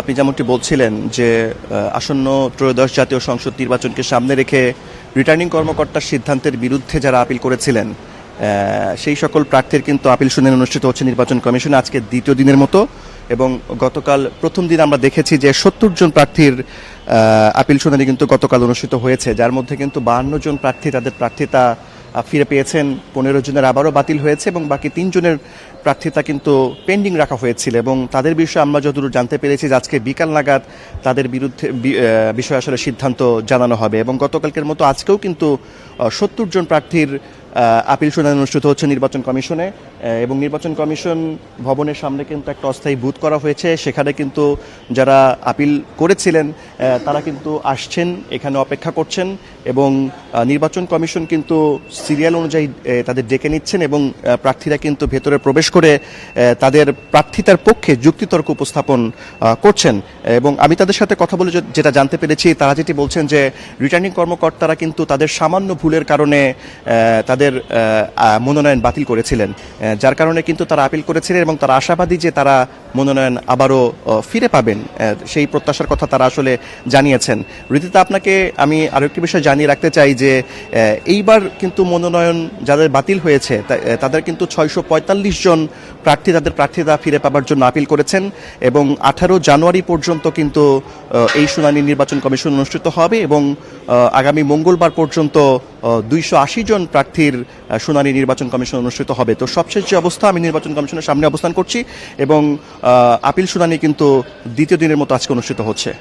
আপনি যেমনটি বলছিলেন যে আসন্ন ত্রয়োদশ জাতীয় সংসদ নির্বাচনকে সামনে রেখে রিটার্নিং কর্মকর্তার সিদ্ধান্তের বিরুদ্ধে যারা আপিল করেছিলেন সেই সকল প্রার্থীর কিন্তু আপিল শুনানি অনুষ্ঠিত হচ্ছে নির্বাচন কমিশনে আজকে দ্বিতীয় দিনের মতো। এবং গতকাল প্রথম দিন আমরা দেখেছি যে ৭০ জন প্রার্থীর আপিল শুনানি কিন্তু গতকাল অনুষ্ঠিত হয়েছে, যার মধ্যে কিন্তু ৫২ জন প্রার্থী তাদের প্রার্থিতা ফিরে পেয়েছেন, ১৫ জনের আবারও বাতিল হয়েছে এবং বাকি ৩ জনের প্রার্থিতা কিন্তু পেন্ডিং রাখা হয়েছিল। এবং তাদের বিষয়ে আমরা যতদূর জানতে পেরেছি যে আজকে বিকাল নাগাদ তাদের বিরুদ্ধে বিষয়ে আসলে সিদ্ধান্ত জানানো হবে। এবং গতকালকের মতো আজকেও কিন্তু ৭০ জন প্রার্থীর আপিল শুনানি অনুষ্ঠিত হচ্ছে নির্বাচন কমিশনে। এবং নির্বাচন কমিশন ভবনের সামনে কিন্তু একটা অস্থায়ী বুথ করা হয়েছে, সেখানে কিন্তু যারা আপিল করেছিলেন তারা কিন্তু আসছেন, এখানে অপেক্ষা করছেন এবং নির্বাচন কমিশন কিন্তু সিরিয়াল অনুযায়ী তাদের ডেকে নিচ্ছেন এবং প্রার্থীরা কিন্তু ভেতরে প্রবেশ করে তাদের প্রার্থিতার পক্ষে যুক্তিতর্ক উপস্থাপন করছেন। এবং আমি তাদের সাথে কথা বলে যেটা জানতে পেরেছি, তারা যেটি বলছেন যে রিটার্নিং কর্মকর্তারা কিন্তু তাদের সামান্য ভুলের কারণে তাদের মনোনয়ন বাতিল করেছিলেন, যার কারণে কিন্তু তারা আপিল করেছিলেন এবং তারা আশাবাদী যে তারা মনোনয়ন আবারও ফিরে পাবেন, সেই প্রত্যাশার কথা তারা আসলে জানিয়েছেন। রীতিতে আপনাকে আমি আরও একটি বিষয় জানিয়ে রাখতে চাই যে এইবার কিন্তু মনোনয়ন যাদের বাতিল হয়েছে তাদের কিন্তু ৬৪৫ জন প্রার্থী তাদের প্রার্থিতা ফিরে পাবার জন্য আপিল করেছেন এবং ১৮ জানুয়ারি পর্যন্ত কিন্তু এই শুনানি নির্বাচন কমিশন অনুষ্ঠিত হবে এবং আগামী মঙ্গলবার পর্যন্ত ২৮০ জন প্রার্থীর শুনানি নির্বাচন কমিশন অনুষ্ঠিত হবে। তো সবশেষ যে অবস্থা, আমি নির্বাচন কমিশনের সামনে অবস্থান করছি এবং আপিল শুনানি কিন্তু দ্বিতীয় দিনের মতো আজকে অনুষ্ঠিত হচ্ছে।